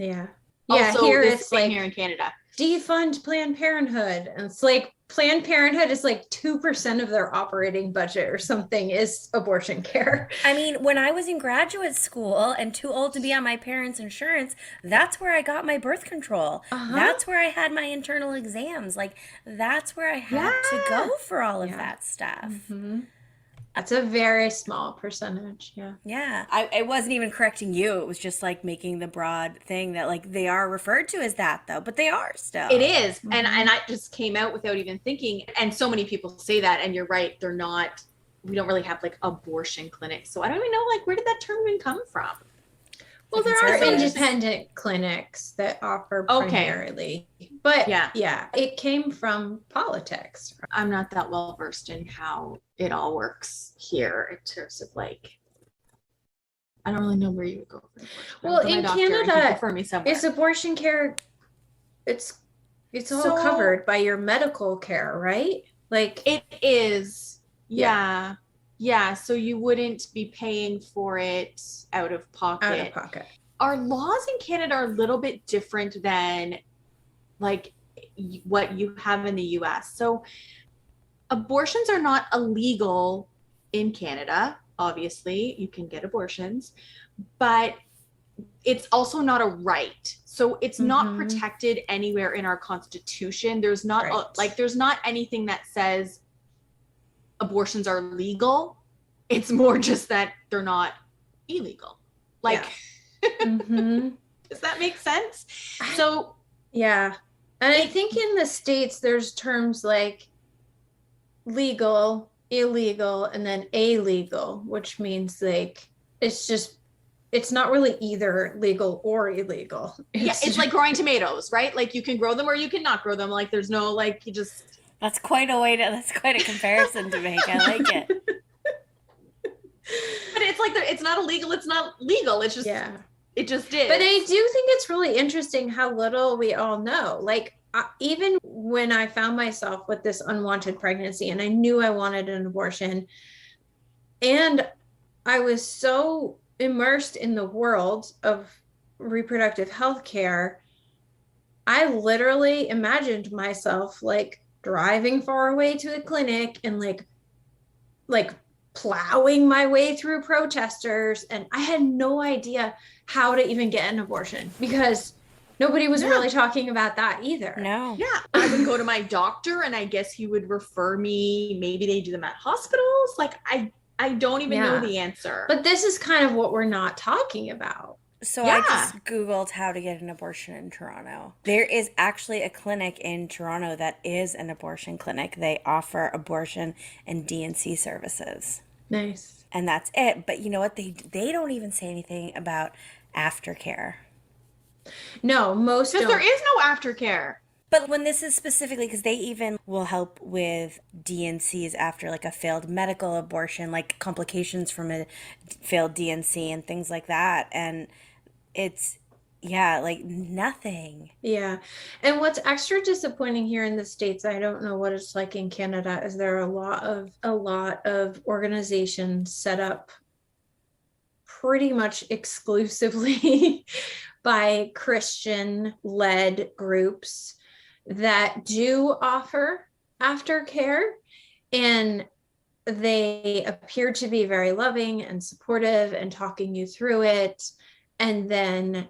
also here it's like here in Canada. Defund Planned Parenthood, and it's like Planned Parenthood is like 2% of their operating budget or something is abortion care. I mean, when I was in graduate school and too old to be on my parents' insurance, that's where I got my birth control. That's where I had my internal exams. Like, that's where I had to go for all of that stuff. That's a very small percentage. Yeah. I wasn't even correcting you. It was just like making the broad thing that like they are referred to as that, though, but they are still. It is. And I just came out without even thinking. And so many people say that, and you're right. They're not, we don't really have like abortion clinics. So I don't even know, like, where did that term even come from? Well, there are independent clinics that offer primarily, but it came from politics. I'm not that well versed in how it all works here in terms of like, I don't really know where you would go. Well, in Canada, it's abortion care. It's all covered by your medical care, right? Like it is. Yeah. Yeah, so you wouldn't be paying for it out of pocket. Our laws in Canada are a little bit different than like what you have in the US. So abortions are not illegal in Canada. Obviously, you can get abortions, but it's also not a right. So it's not protected anywhere in our Constitution. There's not there's not anything that says abortions are legal. It's more just that they're not illegal. Like, does that make sense? So, and I think in the States, there's terms like legal, illegal, and then illegal, which means like, it's not really either legal or illegal. It's like growing tomatoes, right? Like you can grow them or you cannot grow them. Like there's no, like, you just. That's quite a comparison to make. I like it. But it's like, it's not illegal. It's not legal. It's just, it just is. But I do think it's really interesting how little we all know. Like even when I found myself with this unwanted pregnancy and I knew I wanted an abortion, and I was so immersed in the world of reproductive health care, I literally imagined myself like driving far away to a clinic and like plowing my way through protesters, and I had no idea how to even get an abortion because nobody was really talking about that either. No. Yeah, I would go to my doctor and I guess he would refer me. Maybe they do them at hospitals. Like I don't even know the answer. But this is kind of what we're not talking about. So I just Googled how to get an abortion in Toronto. There is actually a clinic in Toronto that is an abortion clinic. They offer abortion and D&C services. Nice. And that's it. But you know what? They don't even say anything about aftercare. No, most because there is no aftercare. But when this is specifically, because they even will help with D&Cs after like a failed medical abortion, like complications from a failed D&C and things like that. And it's, yeah, like nothing. Yeah. And what's extra disappointing here in the States, I don't know what it's like in Canada, is there are a lot of organizations set up pretty much exclusively by Christian-led groups that do offer aftercare, and they appear to be very loving and supportive and talking you through it. And then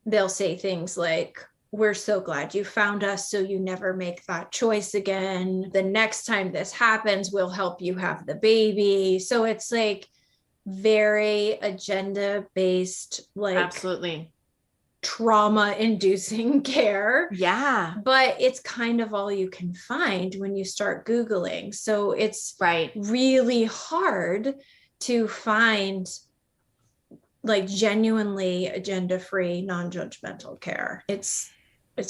they'll say things like, we're so glad you found us so you never make that choice again. The next time this happens, we'll help you have the baby. So it's like very agenda-based, like absolutely trauma-inducing care. Yeah. But it's kind of all you can find when you start Googling. So it's really hard to find like genuinely agenda-free, non-judgmental care. It's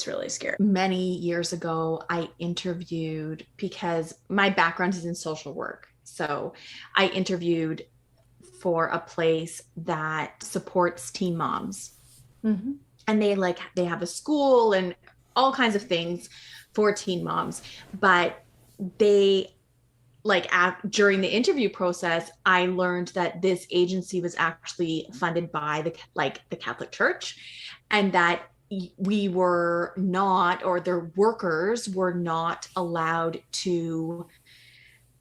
really scary. Many years ago, I interviewed, because my background is in social work. So I interviewed for a place that supports teen moms. Mm-hmm. And they have a school and all kinds of things for teen moms. But they, during the interview process, I learned that this agency was actually funded by the Catholic Church, and that we were not, or their workers were not allowed to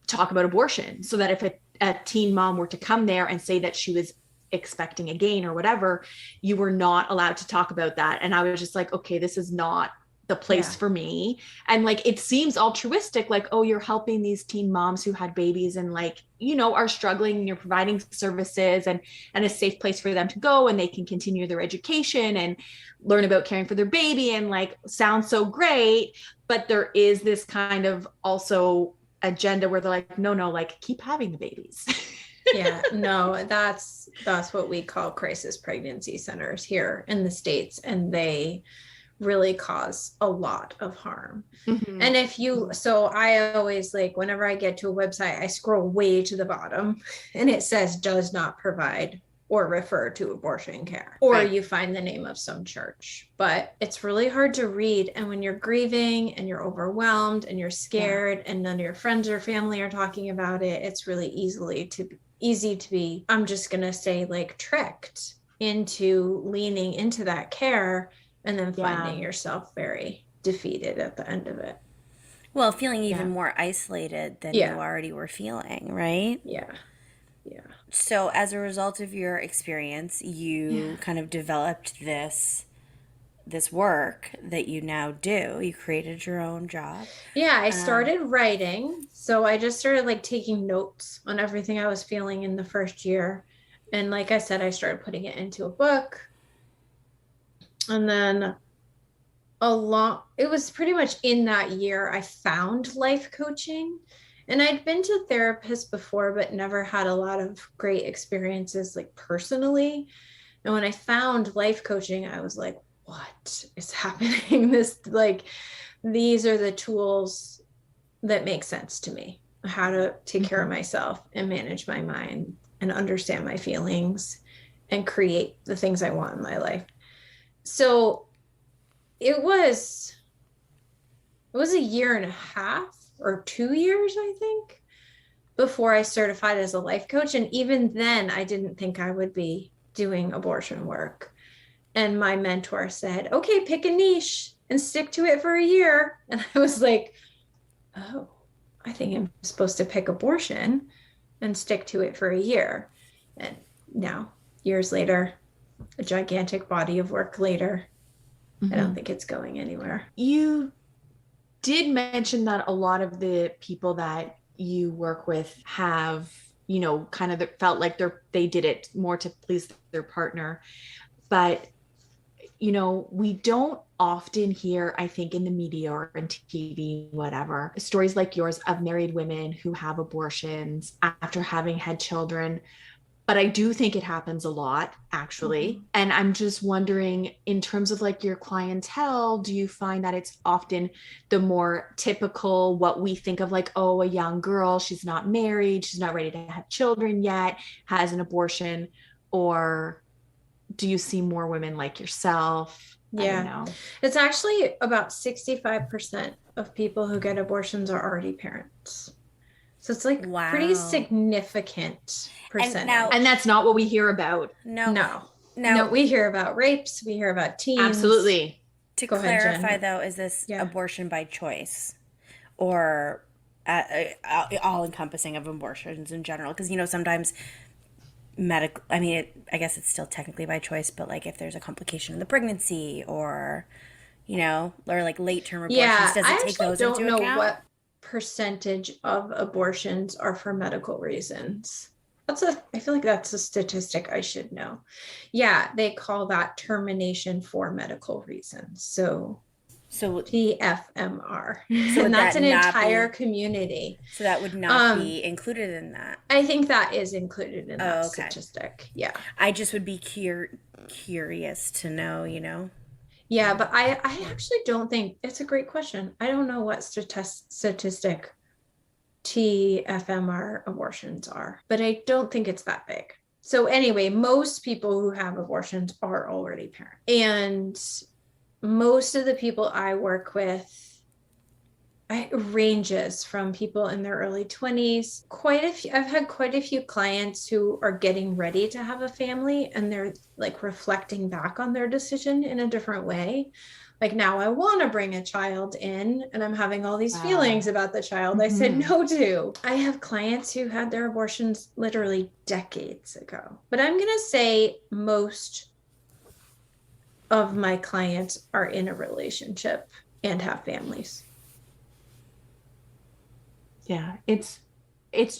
talk about abortion. So that if a teen mom were to come there and say that she was expecting a gain or whatever, you were not allowed to talk about that. And I was just like, okay, this is not the place for me. And it seems altruistic, oh, you're helping these teen moms who had babies and are struggling, and you're providing services and a safe place for them to go, and they can continue their education and learn about caring for their baby, and sounds so great. But there is this kind of also agenda where they're like, no, keep having the babies. Yeah, no, that's what we call crisis pregnancy centers here in the States, and they really cause a lot of harm. Mm-hmm. And so I always, whenever I get to a website, I scroll way to the bottom and it says does not provide or refer to abortion care, or you find the name of some church. But it's really hard to read, and when you're grieving and you're overwhelmed and you're scared and none of your friends or family are talking about it, it's really easy to be, I'm just gonna say, tricked into leaning into that care, and then finding yourself very defeated at the end of it. Well, feeling even more isolated than you already were feeling, right? Yeah. So as a result of your experience, you kind of developed this work that you now do. You created your own job. Yeah, I started writing. So I just started taking notes on everything I was feeling in the first year. And like I said, I started putting it into a book. And then it was pretty much in that year I found life coaching. And I'd been to therapists before, but never had a lot of great experiences personally. And when I found life coaching, I was like, what is happening? These are the tools that make sense to me, how to take care of myself and manage my mind and understand my feelings and create the things I want in my life. So it was a year and a half or 2 years, I think, before I certified as a life coach. And even then, I didn't think I would be doing abortion work. And my mentor said, okay, pick a niche and stick to it for a year. And I was like, oh, I think I'm supposed to pick abortion and stick to it for a year. And now, years later, a gigantic body of work later, I don't think it's going anywhere. You did mention that a lot of the people that you work with have, you know, kind of felt like they did it more to please their partner. But, you know, we don't often hear, I think, in the media or in TV, whatever, stories like yours of married women who have abortions after having had children. But I do think it happens a lot, actually. And I'm just wondering, in terms of like your clientele, do you find that it's often the more typical, what we think of like, oh, a young girl, she's not married, she's not ready to have children yet, has an abortion? Or do you see more women like yourself? Yeah. I don't know. It's actually about 65% of people who get abortions are already parents. So it's like pretty significant percentage. And that's not what we hear about. No, we hear about rapes. We hear about teens. Absolutely. To clarify, though, is this abortion by choice or all-encompassing of abortions in general? Because, you know, sometimes medical, I mean, I guess it's still technically by choice, but like if there's a complication in the pregnancy or, you know, or like late-term abortions, does it take those into account? I don't know what percentage of abortions are for medical reasons. I feel like that's a statistic I should know. Yeah, they call that termination for medical reasons. So TFMR. And that's an entire community. So that would not be included in that. I think that is included in that statistic. Yeah. I just would be curious to know, you know. Yeah, but I actually don't think it's a great question. I don't know what statistic TFMR abortions are, but I don't think it's that big. So anyway, most people who have abortions are already parents. And most of the people I work with, it ranges from people in their early 20s. I've had quite a few clients who are getting ready to have a family and they're like reflecting back on their decision in a different way. Like, now I want to bring a child in and I'm having all these feelings about the child I said no to. I have clients who had their abortions literally decades ago. But I'm going to say most of my clients are in a relationship and have families. Yeah, it's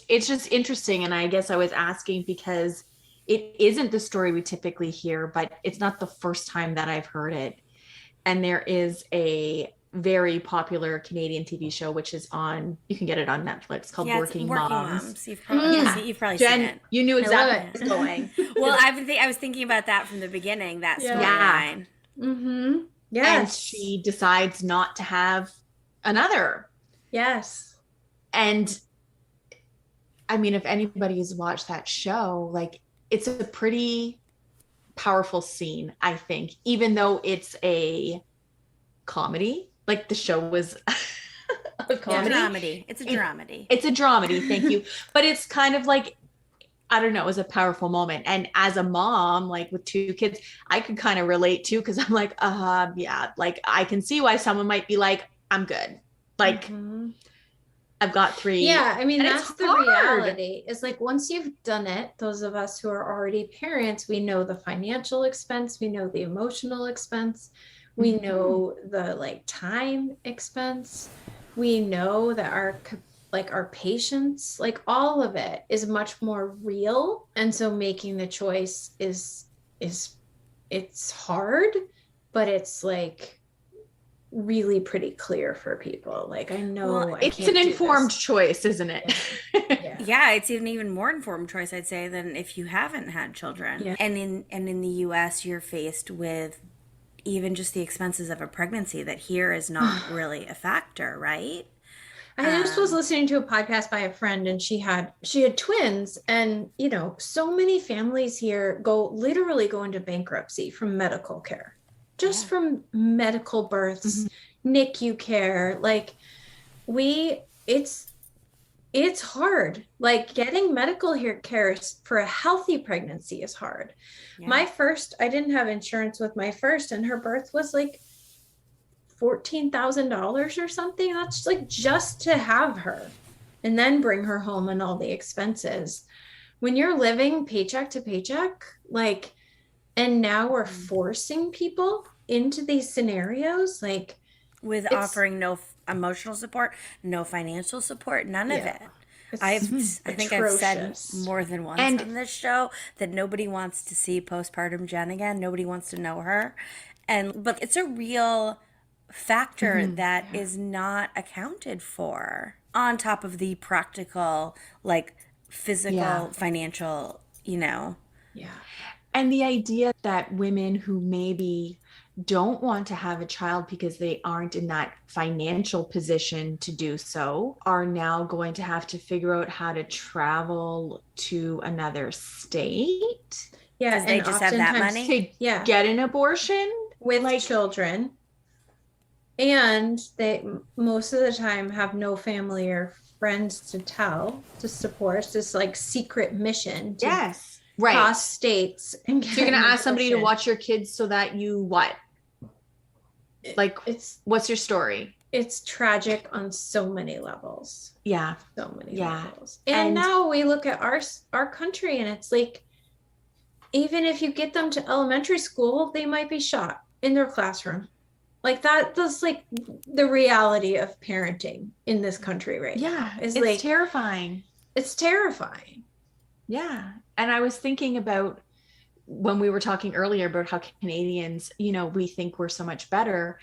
just interesting. And I guess I was asking because it isn't the story we typically hear, but it's not the first time that I've heard it. And there is a very popular Canadian TV show, which is you can get it on Netflix, called Working Moms. You've probably Jen, seen it. You knew exactly where it's going. Well, I was thinking about that from the beginning, that storyline. Mm-hmm. Yes. And she decides not to have another. Yes. And I mean, if anybody's watched that show, like, it's a pretty powerful scene, I think, even though it's a comedy. Like, the show was a comedy. It's a dramedy. It's a dramedy, thank you. But it's kind of like, I don't know, it was a powerful moment. And as a mom, like with 2 kids, I could kind of relate too, because I'm like, like, I can see why someone might be like, I'm good. Like, I've got 3. Yeah, I mean, that's the reality. It's like, once you've done it, those of us who are already parents, we know the financial expense, we know the emotional expense, we know the like time expense, we know that our patience, like all of it is much more real. And so making the choice is it's hard, but it's like really pretty clear for people. Like, I know it's an informed choice, isn't it? Yeah, it's an even more informed choice, I'd say, than if you haven't had children. Yeah. And in the US, you're faced with even just the expenses of a pregnancy that here is not really a factor, right? I just was listening to a podcast by a friend, and she had twins, and you know, so many families here literally go into bankruptcy from medical care, just from medical births, NICU care. Like, it's hard. Like, getting medical care for a healthy pregnancy is hard. Yeah. I didn't have insurance with my first, and her birth was like $14,000 or something. That's like just to have her and then bring her home and all the expenses. When you're living paycheck to paycheck, like, and now we're forcing people into these scenarios, like, with offering no emotional support, no financial support, none of it. I think I've said more than once on this show that nobody wants to see postpartum Jen again. Nobody wants to know her. But it's a real factor that is not accounted for on top of the practical, like physical, financial, Yeah. And the idea that women who maybe don't want to have a child because they aren't in that financial position to do so are now going to have to figure out how to travel to another state. Yeah, and they just have that money to get an abortion with like children. And they most of the time have no family or friends to tell, to support. It's this like secret mission to cross states. And so you're going to ask somebody to watch your kids so that you what? Like, what's your story? It's tragic on so many levels. Yeah. So many levels. And now we look at our country and it's like, even if you get them to elementary school, they might be shot in their classroom. Like that's like the reality of parenting in this country right now. It's like terrifying. It's terrifying. Yeah. And I was thinking about when we were talking earlier about how Canadians, we think we're so much better.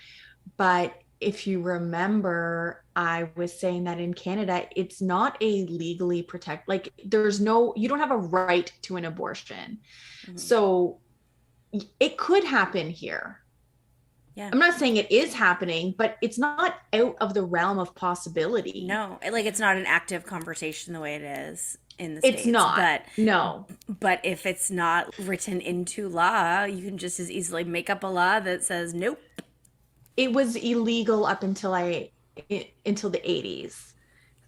But if you remember, I was saying that in Canada, it's not a legally like you don't have a right to an abortion. Mm-hmm. So it could happen here. Yeah. I'm not saying it is happening, but it's not out of the realm of possibility. No, like it's not an active conversation the way it is in the States. It's not. But if it's not written into law, you can just as easily make up a law that says nope. It was illegal up until the 80s.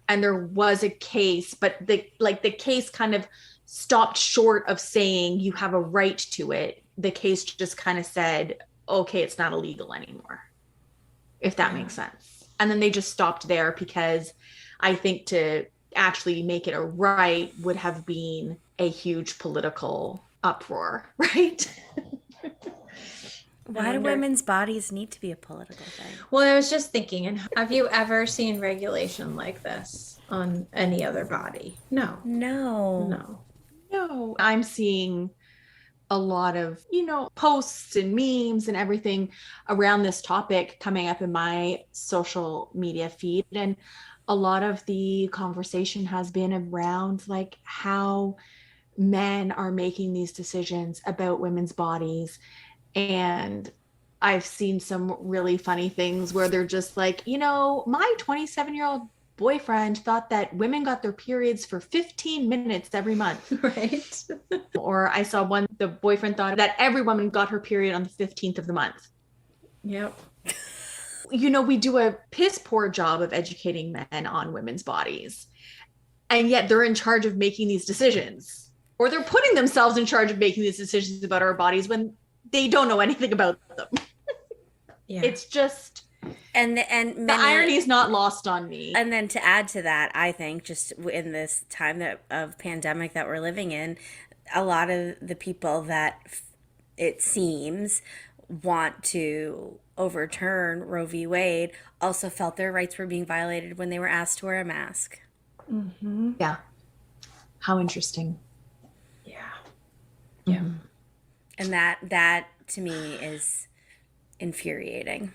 And there was a case, but the case kind of stopped short of saying you have a right to it. The case just kind of said, okay, it's not illegal anymore, if that makes sense. And then they just stopped there because I think to actually make it a right would have been a huge political uproar, right? Why do women's bodies need to be a political thing? Well, I was just thinking, and have you ever seen regulation like this on any other body? No. I'm seeing a lot of, posts and memes and everything around this topic coming up in my social media feed. And a lot of the conversation has been around like how men are making these decisions about women's bodies. And I've seen some really funny things where they're just like, my 27-year-old boyfriend thought that women got their periods for 15 minutes every month. Right. Or I saw one, the boyfriend thought that every woman got her period on the 15th of the month. Yep. We do a piss poor job of educating men on women's bodies. And yet they're in charge of making these decisions. Or they're putting themselves in charge of making these decisions about our bodies when they don't know anything about them. Yeah. It's just... And the irony is not lost on me. And then to add to that, I think just in this time of pandemic that we're living in, a lot of the people that it seems want to overturn Roe v. Wade also felt their rights were being violated when they were asked to wear a mask. Mm-hmm. Yeah. How interesting. Yeah. Yeah. Mm-hmm. And that to me is infuriating.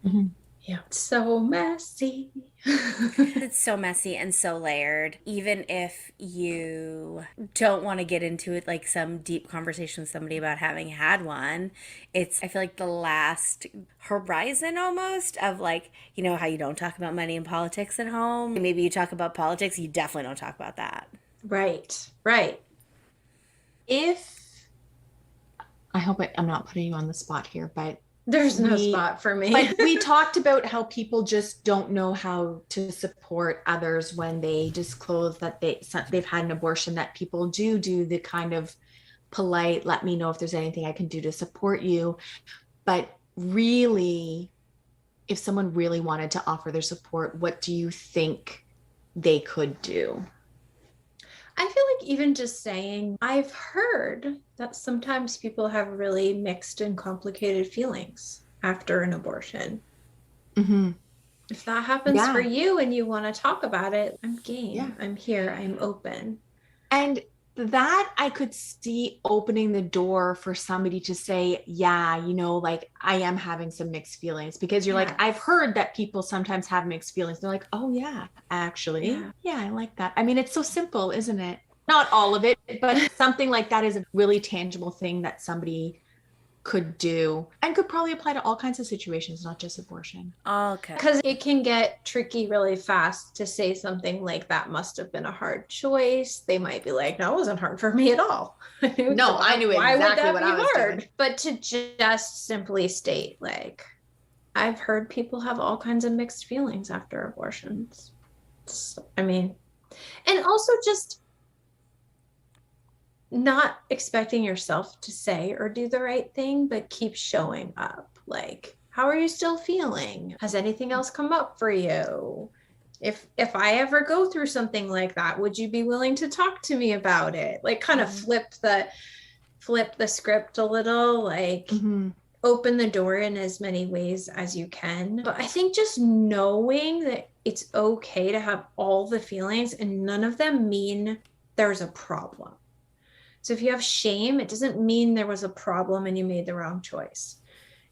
Mm-hmm. Yeah. So messy. It's so messy and so layered. Even if you don't want to get into it, like some deep conversation with somebody about having had one, I feel like the last horizon almost of like, how you don't talk about money and politics at home. Maybe you talk about politics, you definitely don't talk about that. Right. I hope I'm not putting you on the spot here, but there's no spot for me. But we talked about how people just don't know how to support others when they disclose that they've had an abortion, that people do the kind of polite, let me know if there's anything I can do to support you. But really, if someone really wanted to offer their support, what do you think they could do? I feel like even just saying, I've heard that sometimes people have really mixed and complicated feelings after an abortion. Mm-hmm. If that happens for you and you want to talk about it, I'm game. Yeah. I'm here. I'm open. And that I could see opening the door for somebody to say, yeah, you know, like I am having some mixed feelings, because you're like, I've heard that people sometimes have mixed feelings. They're like, oh yeah, actually. Yeah, I like that. I mean, it's so simple, isn't it? Not all of it, but something like that is a really tangible thing that somebody could do and could probably apply to all kinds of situations, not just abortion. Okay. Because it can get tricky really fast to say something like that must have been a hard choice. They might be like, no, it wasn't hard for me at all. No, I knew exactly what I was doing. But to just simply state, like, I've heard people have all kinds of mixed feelings after abortions. I mean, and also just not expecting yourself to say or do the right thing, but keep showing up. Like, how are you still feeling? Has anything else come up for you? If I ever go through something like that, would you be willing to talk to me about it? Like, kind of flip the script a little, like open the door in as many ways as you can. But I think just knowing that it's okay to have all the feelings and none of them mean there's a problem. So if you have shame, it doesn't mean there was a problem and you made the wrong choice.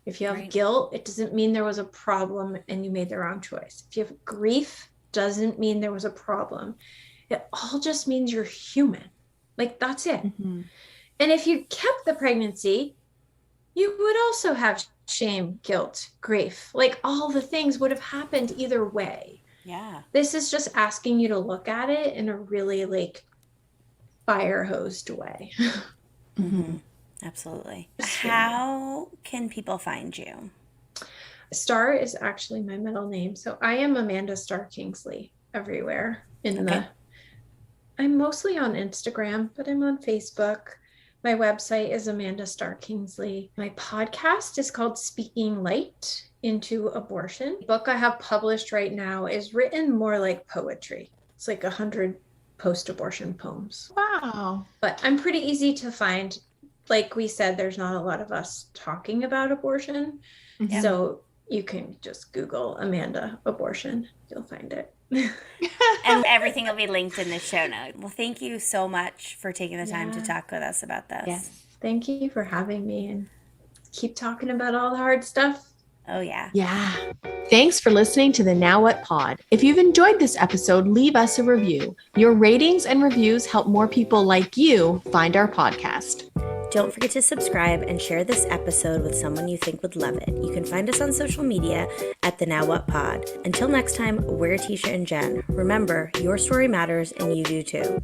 If you have guilt, it doesn't mean there was a problem and you made the wrong choice. If you have grief, doesn't mean there was a problem. It all just means you're human. Like, that's it. And if you kept the pregnancy, you would also have shame, guilt, grief. Like, all the things would have happened either way. Yeah. This is just asking you to look at it in a really, like, fire hosed way. Absolutely. How can people find you? Star is actually my middle name. So I am Amanda Star Kingsley everywhere I'm mostly on Instagram, but I'm on Facebook. My website is Amanda Star Kingsley. My podcast is called Speaking Light into Abortion. The book I have published right now is written more like poetry. It's like 100 post-abortion poems. Wow. But I'm pretty easy to find. Like we said, there's not a lot of us talking about abortion. So you can just Google Amanda Abortion. You'll find it. And everything will be linked in the show notes. Well, thank you so much for taking the time to talk with us about this. Yes. Thank you for having me, and keep talking about all the hard stuff. Oh, yeah. Yeah. Thanks for listening to the Now What Pod. If you've enjoyed this episode, leave us a review. Your ratings and reviews help more people like you find our podcast. Don't forget to subscribe and share this episode with someone you think would love it. You can find us on social media at the Now What Pod. Until next time, we're Tisha and Jen. Remember, your story matters and you do too.